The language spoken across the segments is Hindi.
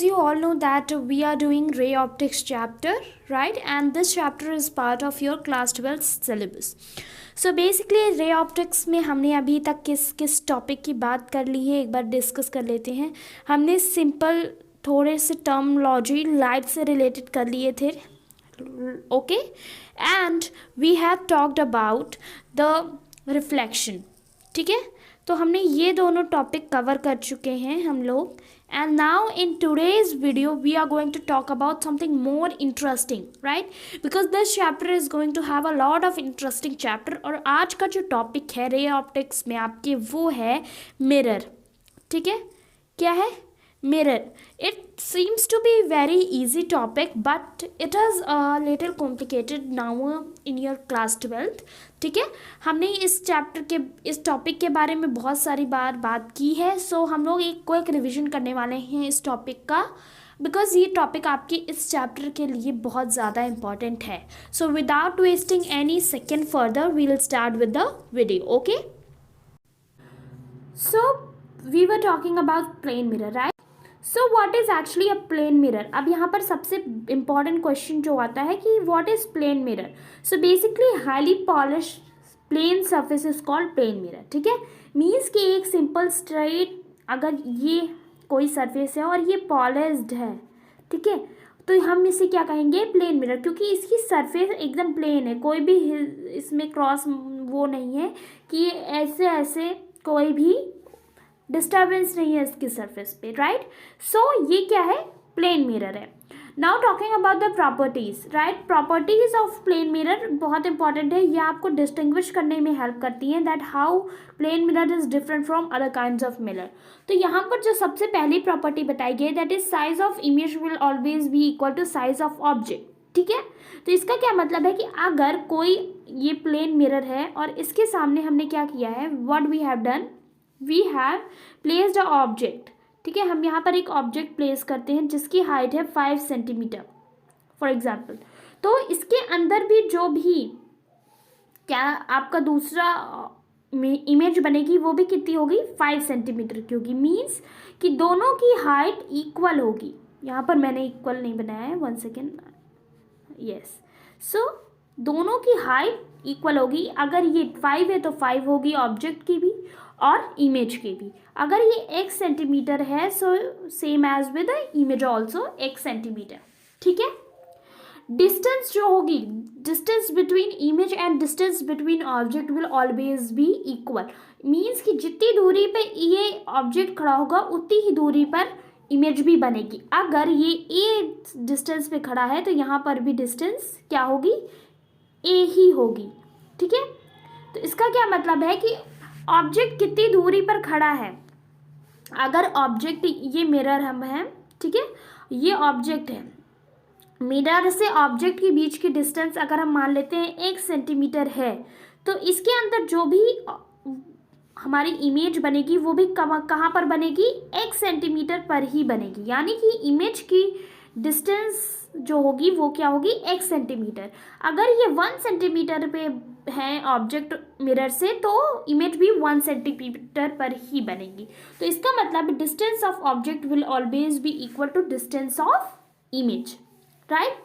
you all know that we are doing ray optics chapter, right? And this chapter is part of your class 12 syllabus. So basically ray optics में हमने अभी तक किस किस टॉपिक की बात कर ली है, एक बार डिस्कस कर लेते हैं. हमने सिंपल थोड़े से टर्मोलॉजी लाइट से रिलेटेड कर लिए थे, okay. And we have talked about the reflection, ठीक है. तो हमने ये दोनों टॉपिक कवर कर चुके हैं हम लोग. And now in today's video we are going to talk about something more interesting, right? Because this chapter is going to have a lot of interesting chapter. और आज का जो टॉपिक है रे ऑप्टिक्स में आपके वो है मिरर, ठीक है. क्या है? Mirror. It seems to be very easy topic but it is a little complicated now in your class 12th, ठीक है. हमने इस चैप्टर के इस टॉपिक के बारे में बहुत सारी बार बात की है. सो हम लोग एक क्विक रिवीजन करने वाले हैं इस टॉपिक का, बिकॉज ये टॉपिक आपके इस चैप्टर के लिए बहुत ज़्यादा इम्पॉर्टेंट है. So without wasting any second further we will start with the video, okay. So we were talking about plane mirror, right. So what is actually a plane mirror. अब यहाँ पर सबसे इम्पॉर्टेंट क्वेश्चन जो आता है कि what is plane mirror. So basically highly polished plane surface is called plane mirror, ठीक है. मीन्स कि एक सिंपल स्ट्रेट अगर ये कोई सरफेस है और ये पॉलिश्ड है, ठीक है, तो हम इसे क्या कहेंगे? प्लेन मिरर, क्योंकि इसकी सरफेस एकदम प्लेन है. कोई भी इसमें क्रॉस वो नहीं है कि ऐसे ऐसे कोई भी डिस्टर्बेंस नहीं है इसकी सरफेस पे, राइट. सो ये क्या है? प्लेन मिरर है. Now talking about the properties, right. Properties of plane mirror बहुत इंपॉर्टेंट है. ये आपको डिस्टिंग्विश करने में हेल्प करती हैं that how plane mirror is different from other kinds of mirror. तो यहाँ पर जो सबसे पहली प्रॉपर्टी बताई गई that is size of image will always be equal to size of object, ठीक है. तो इसका क्या मतलब है कि अगर कोई ये प्लेन मिरर है और इसके सामने हमने क्या किया है, what we have done, we have placed a object, ठीक है. हम यहाँ पर एक ऑब्जेक्ट प्लेस करते हैं जिसकी हाइट है 5 सेंटीमीटर फॉर एग्जाम्पल. तो इसके अंदर भी जो भी क्या आपका दूसरा इमेज बनेगी वो भी कितनी होगी? 5 सेंटीमीटर की होगी. मीन्स कि दोनों की हाइट इक्वल होगी. यहाँ पर मैंने इक्वल नहीं बनाया है, 1 सेकेंड. यस. सो दोनों की हाइट इक्वल होगी. अगर ये 5 है तो 5 होगी ऑब्जेक्ट की भी और इमेज की भी. अगर ये x सेंटीमीटर है so same as with image also x centimetre, ठीक है. डिस्टेंस जो होगी, distance between image and distance between object will always be equal. Means कि जितनी दूरी पे ये ऑब्जेक्ट खड़ा होगा उतनी ही दूरी पर इमेज भी बनेगी. अगर ये a डिस्टेंस पे खड़ा है तो यहाँ पर भी डिस्टेंस क्या होगी? a ही होगी, ठीक है. तो इसका क्या मतलब है कि ऑब्जेक्ट कितनी दूरी पर खड़ा है. अगर ऑब्जेक्ट ये मिरर हम हैं, ठीक है, ये ऑब्जेक्ट है. मिरर से ऑब्जेक्ट के बीच की डिस्टेंस अगर हम मान लेते हैं 1 सेंटीमीटर है तो इसके अंदर जो भी हमारी इमेज बनेगी वो भी कहाँ पर बनेगी? 1 सेंटीमीटर पर ही बनेगी. यानी कि इमेज की डिस्टेंस जो होगी वो क्या होगी? 1 सेंटीमीटर. अगर ये 1 सेंटीमीटर पे है ऑब्जेक्ट मिरर से तो इमेज भी 1 सेंटीमीटर पर ही बनेगी. तो इसका मतलब distance of object will always be equal to distance of image, right.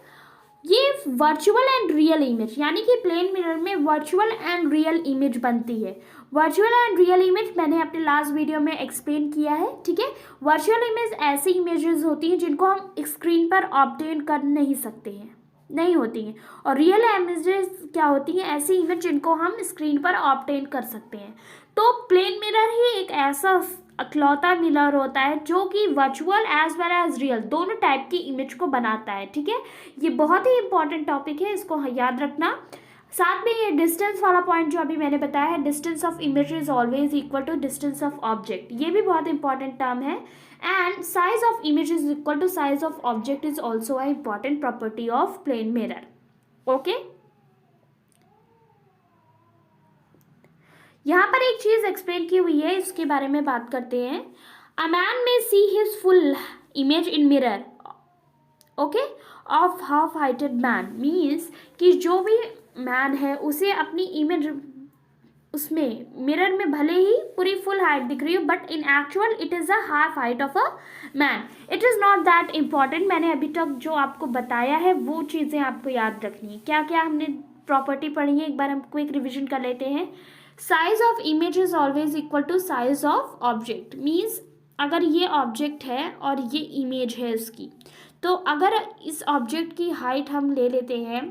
ये वर्चुअल एंड रियल इमेज, यानी कि प्लेन मिरर में वर्चुअल एंड रियल इमेज बनती है. वर्चुअल एंड रियल इमेज मैंने अपने लास्ट वीडियो में एक्सप्लेन किया है, ठीक है. वर्चुअल इमेज ऐसी इमेजेस होती हैं जिनको हम स्क्रीन पर ऑब्टेन कर नहीं सकते हैं, नहीं होती हैं. और रियल इमेजेस क्या होती हैं? ऐसी इमेज जिनको हम स्क्रीन पर ऑब्टेन कर सकते हैं. तो प्लेन मिरर ही एक ऐसा अकलौता मिरर होता है जो कि virtual as well as real दोनों टाइप की इमेज को बनाता है, ठीक है. ये बहुत ही इंपॉर्टेंट टॉपिक है, इसको याद रखना. साथ में ये डिस्टेंस वाला पॉइंट जो अभी मैंने बताया है, distance of image is always equal to distance of object, ये भी बहुत इंपॉर्टेंट टर्म है. And size of image is equal to size of object is also a important property of plane mirror, okay. यहाँ पर एक चीज एक्सप्लेन की हुई है, इसके बारे में बात करते हैं. अ मैन में see his full image in mirror, okay, of half heighted man. Means कि जो भी मैन है उसे अपनी इमेज उसमें मिरर में भले ही पूरी फुल हाइट दिख रही हो, but in actual it is a half height of a man. It is not that important. मैंने अभी तक जो आपको बताया है वो चीज़ें आपको याद रखनी है. क्या क्या हमने प्रॉपर्टी पढ़ी है, एक बार हम क्विक रिविजन कर लेते हैं. Size of image is always equal to size of object. Means अगर ये ऑब्जेक्ट है और ये इमेज है इसकी, तो अगर इस ऑब्जेक्ट की हाइट हम ले लेते हैं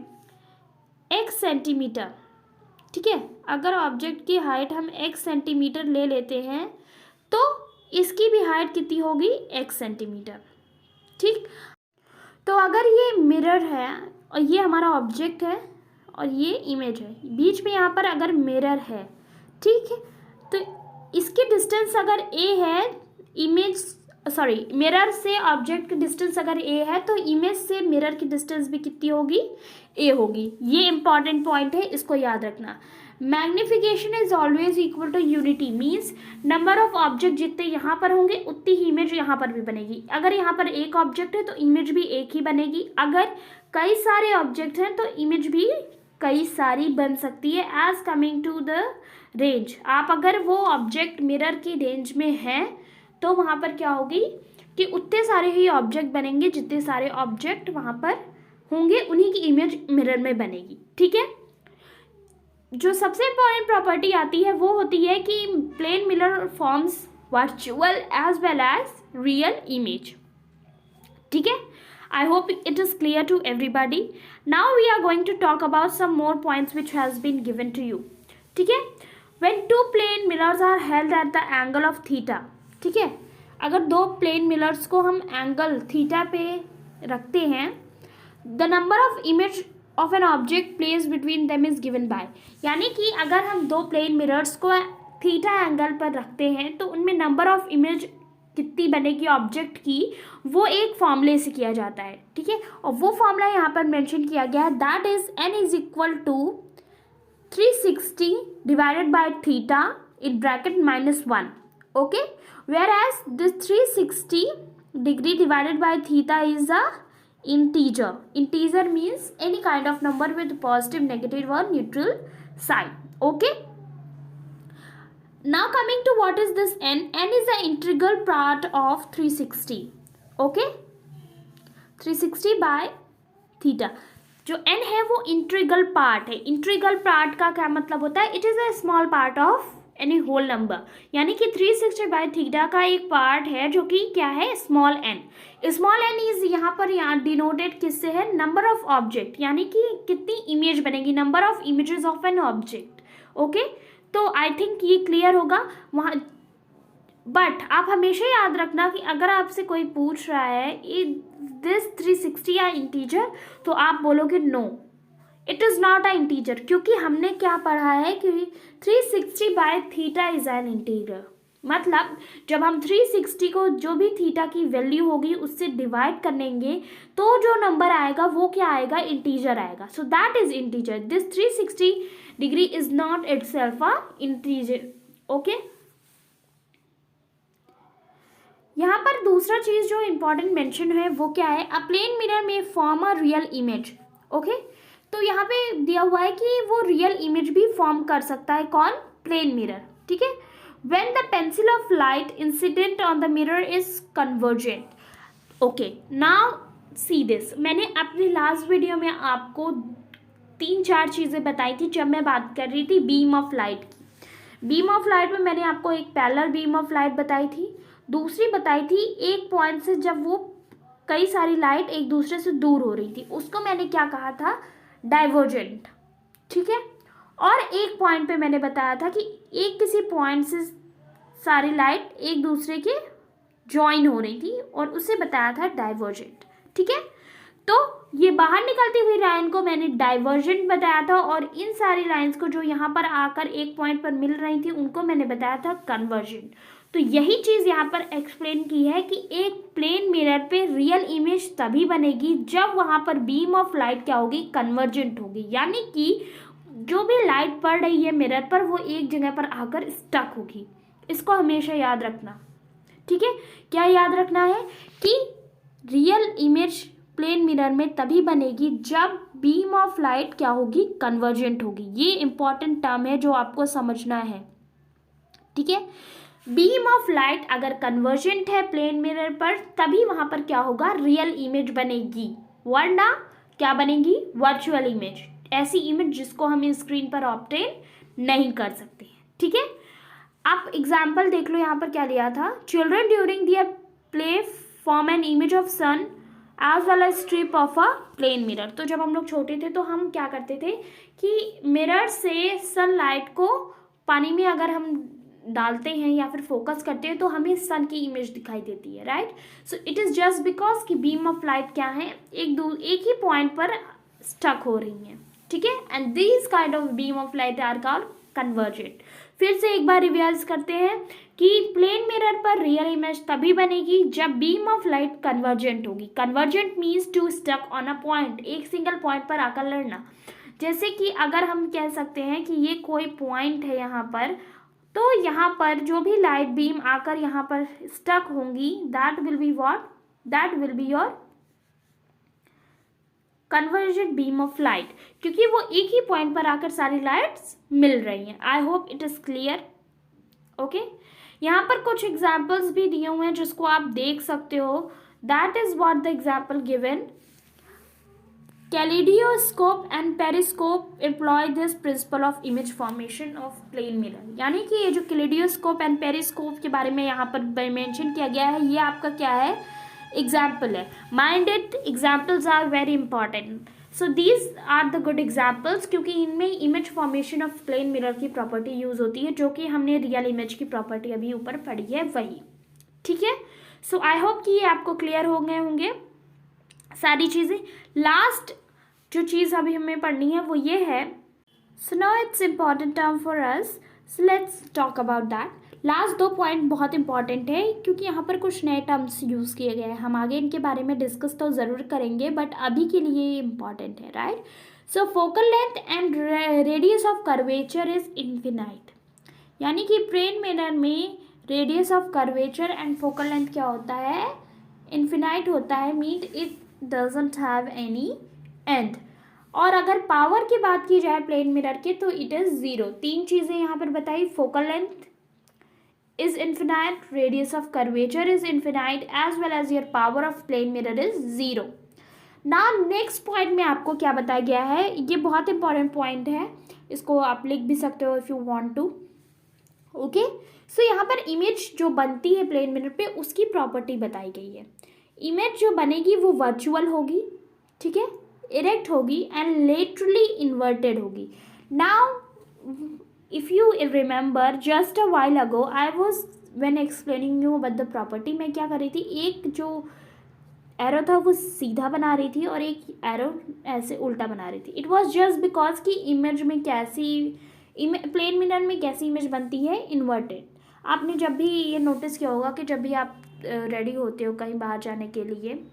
x सेंटीमीटर, ठीक है, अगर ऑब्जेक्ट की हाइट हम x सेंटीमीटर ले लेते हैं तो इसकी भी हाइट कितनी होगी, x सेंटीमीटर. ठीक, तो अगर ये मिरर है और ये हमारा ऑब्जेक्ट है और ये इमेज है, बीच में यहाँ पर अगर मिरर है, ठीक है, तो इसकी डिस्टेंस अगर a है, मिरर से ऑब्जेक्ट की डिस्टेंस अगर a है तो इमेज से मिरर की डिस्टेंस भी कितनी होगी, a होगी. ये इंपॉर्टेंट पॉइंट है, इसको याद रखना. Magnification is always equal to unity. Means number of object जितने यहाँ पर होंगे उतनी ही इमेज यहाँ पर भी बनेगी. अगर यहाँ पर एक ऑब्जेक्ट है तो इमेज भी एक ही बनेगी. अगर कई सारे ऑब्जेक्ट हैं तो इमेज भी कई सारी बन सकती है. As coming to the range, आप अगर वो ऑब्जेक्ट मिरर की रेंज में हैं तो वहाँ पर क्या होगी कि उतने सारे ही ऑब्जेक्ट बनेंगे, जितने सारे ऑब्जेक्ट वहाँ पर होंगे उन्हीं की इमेज मिरर में बनेगी. ठीक है, जो सबसे इम्पोर्टेंट प्रॉपर्टी आती है वो होती है कि plane mirror forms virtual as well as real image. ठीक है, I hope it is clear to everybody. Now we are going to talk about some more points which has been given to you. ठीक है, when two plane mirrors are held at the angle of theta, ठीक है, अगर दो प्लेन मिरर्स को हम एंगल थीटा पे रखते हैं, the number of image of an object place between them is given by. यानी कि अगर हम दो प्लेन मिरर्स को थीटा एंगल पर रखते हैं तो उनमें नंबर ऑफ इमेज कितनी बनेगी ऑब्जेक्ट की, वो एक फॉर्मूले से किया जाता है. ठीक है, और वो फॉर्मूला यहाँ पर मेंशन किया गया है, that is n is equal to 360 divided by theta in bracket -1. Okay, whereas this 360 degree divided by theta is a integer. Integer means any kind of number with positive, negative और neutral sign. Okay, now coming to what is this n is the integral part of 360. okay, 360 by theta. जो n है वो इंटीग्रल पार्ट है. इंटीग्रल पार्ट का क्या मतलब होता है, it is a small part of any whole number. यानी कि 360 बाय थीटा का एक पार्ट है जो कि क्या है, small n. Small n is यहाँ पर डिनोटेड किससे है, नंबर ऑफ ऑब्जेक्ट, यानी कि कितनी इमेज बनेगी, number of images of an object. Okay, तो आई थिंक ये क्लियर होगा वहाँ. बट आप हमेशा याद रखना कि अगर आपसे कोई पूछ रहा है दिस 360 या इंटीजर, तो आप बोलोगे no, it is not a integer. क्योंकि हमने क्या पढ़ा है कि 360 by theta is an integer. मतलब जब हम 360 को जो भी थीटा की वैल्यू होगी उससे डिवाइड करेंगे तो जो नंबर आएगा वो क्या आएगा, इंटीजर आएगा. So that is integer. This 360 degree is not itself a integer. Okay, यहाँ पर दूसरा चीज जो इंपॉर्टेंट मेंशन है वो क्या है, अ प्लेन मिरर में form a real image. Okay, तो यहाँ पे दिया हुआ है कि वो रियल इमेज भी फॉर्म कर सकता है. कौन, प्लेन मिरर. ठीक है, when the pencil of light incident on the mirror is convergent. okay, now see this. मैंने अपनी लास्ट वीडियो में आपको 3-4 चीज़ें बताई थी जब मैं बात कर रही थी बीम ऑफ लाइट की. बीम ऑफ लाइट में मैंने आपको एक पैरेलल बीम ऑफ लाइट बताई थी, दूसरी बताई थी एक पॉइंट से जब वो कई सारी लाइट एक दूसरे से दूर हो रही थी, उसको मैंने क्या कहा था, डाइवर्जेंट. ठीक है, और एक पॉइंट पे मैंने बताया था कि एक किसी पॉइंट से सारी लाइट एक दूसरे के ज्वाइन हो रही थी और उसे बताया था डाइवर्जेंट. ठीक है, तो ये बाहर निकलती हुई लाइन को मैंने डाइवर्जेंट बताया था और इन सारी लाइंस को जो यहाँ पर आकर एक पॉइंट पर मिल रही थी उनको मैंने बताया था कन्वर्जेंट. तो यही चीज़ यहाँ पर एक्सप्लेन की है कि एक प्लेन मिरर पे रियल इमेज तभी बनेगी जब वहाँ पर बीम ऑफ लाइट क्या होगी, कन्वर्जेंट होगी. यानी कि जो भी लाइट पड़ रही है मिरर पर वो एक जगह पर आकर स्टक होगी. इसको हमेशा याद रखना. ठीक है, क्या याद रखना है कि रियल इमेज प्लेन मिरर में तभी बनेगी जब बीम ऑफ लाइट क्या होगी, कन्वर्जेंट होगी। ये इंपॉर्टेंट टर्म है जो आपको समझना है, ठीक है। बीम ऑफ लाइट अगर कन्वर्जेंट है प्लेन मिरर पर, तभी वहां पर क्या होगा, रियल इमेज बनेगी, वरना क्या बनेगी, वर्चुअल इमेज, ऐसी इमेज जिसको हम स्क्रीन पर ऑब्टेन नहीं कर सकते, ठीक है। आप एग्जाम्पल देख लो, यहाँ पर क्या लिया था, children during their play form an image of sun as well as strip of a plane mirror. तो जब हम लोग छोटे थे तो हम क्या करते थे कि मिरर से सनलाइट को पानी में अगर हम डालते हैं या फिर फोकस करते हैं तो हमें सन की इमेज दिखाई देती है, right. So it is just because कि बीम ऑफ लाइट क्या है, एक ही पॉइंट पर स्टक हो रही हैं, ठीक है। And this kind of beam of light are called convergent. फिर से एक बार रिवाइज करते हैं कि प्लेन मिरर पर रियल इमेज तभी बनेगी जब बीम ऑफ लाइट कन्वर्जेंट होगी। Convergent means to stuck on a point, एक सिंगल पॉइंट पर आकर लड़ना। जैसे कि अगर हम कह सकते हैं कि ये कोई पॉइंट है यहाँ पर, तो यहाँ पर जो भी लाइट बीम आकर यहाँ पर स्टक होंगी, that will be what, that will be your convergent beam of light, क्योंकि वो एक ही पॉइंट पर आकर सारी लाइट्स मिल रही हैं। I hope it is clear, okay. यहाँ पर कुछ एग्जाम्पल्स भी दिए हुए हैं जिसको आप देख सकते हो। That is what the example given, kaleidoscope and periscope employ this principle of image formation of plane mirror. यानी कि ये जो कैलिडियोस्कोप एंड पेरिस्कोप के बारे में यहाँ पर मेंशन किया गया है, ये आपका क्या है, एग्जाम्पल है। Minded examples are very important, so these are the good examples, क्योंकि इनमें image formation of plane mirror की प्रॉपर्टी यूज होती है, जो कि हमने रियल इमेज की प्रॉपर्टी अभी ऊपर पढ़ी है वही, ठीक है। सो आई होप कि ये आपको क्लियर हो गए होंगे सारी चीज़ें। लास्ट जो चीज़ अभी हमें पढ़नी है वो ये है, so now it's important term for us, so let's talk about that. Last 2 point बहुत इंपॉर्टेंट है क्योंकि यहाँ पर कुछ नए टर्म्स यूज़ किए गए हैं, हम आगे इनके बारे में डिस्कस तो ज़रूर करेंगे, बट अभी के लिए ये इम्पॉर्टेंट है, right. So focal length and radius of curvature is infinite. यानी कि प्लेन मिरर में radius of curvature and focal length क्या होता है, इन्फिनाइट होता है, mean it doesn't have any and. और अगर पावर की बात की जाए प्लेन मिरर के तो इट इज़ 0। 3 चीज़ें यहाँ पर बताई, focal length is infinite, radius of curvature is infinite, as well as your power of plane mirror is 0. Now next point में आपको क्या बताया गया है, ये बहुत इंपॉर्टेंट पॉइंट है, इसको आप लिख भी सकते हो if you want to, okay. So यहाँ पर इमेज जो बनती है प्लेन मिरर पे उसकी प्रॉपर्टी बताई गई है। इमेज जो बनेगी वो वर्चुअल होगी, ठीक है, इरेक्ट होगी एंड लेटरली इन्वर्टेड होगी। Now if you remember just a while ago I was when explaining you about the property, मैं क्या कर रही थी, एक जो एरो था वो सीधा बना रही थी और एक एरो ऐसे उल्टा बना रही थी। इट वॉज जस्ट बिकॉज कि इमेज में कैसी प्लेन मिरर में कैसी इमेज बनती है, इन्वर्टेड। आपने जब भी ये नोटिस किया होगा कि जब भी आप रेडी होते हो कहीं बाहर जाने के लिए,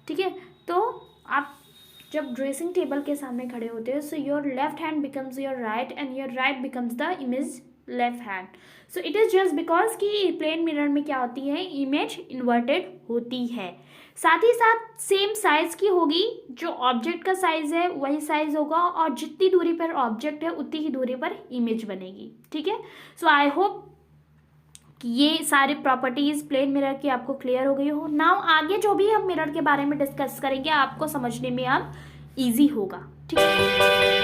ठीक है, तो आप जब ड्रेसिंग टेबल के सामने खड़े होते हो, so your left hand becomes your right and your right becomes the image left hand. So it is just because कि प्लेन मिरर में क्या होती है, इमेज इन्वर्टेड होती है। साथ ही साथ सेम साइज़ की होगी, जो ऑब्जेक्ट का साइज़ है वही साइज़ होगा और जितनी दूरी पर ऑब्जेक्ट है उतनी ही दूरी पर इमेज बनेगी, ठीक है। सो आई होप कि ये सारे प्रॉपर्टीज़ प्लेन मिरर की आपको क्लियर हो गई हो। नाउ आगे जो भी हम मिरर के बारे में डिस्कस करेंगे आपको समझने में अब ईजी होगा, ठीक है।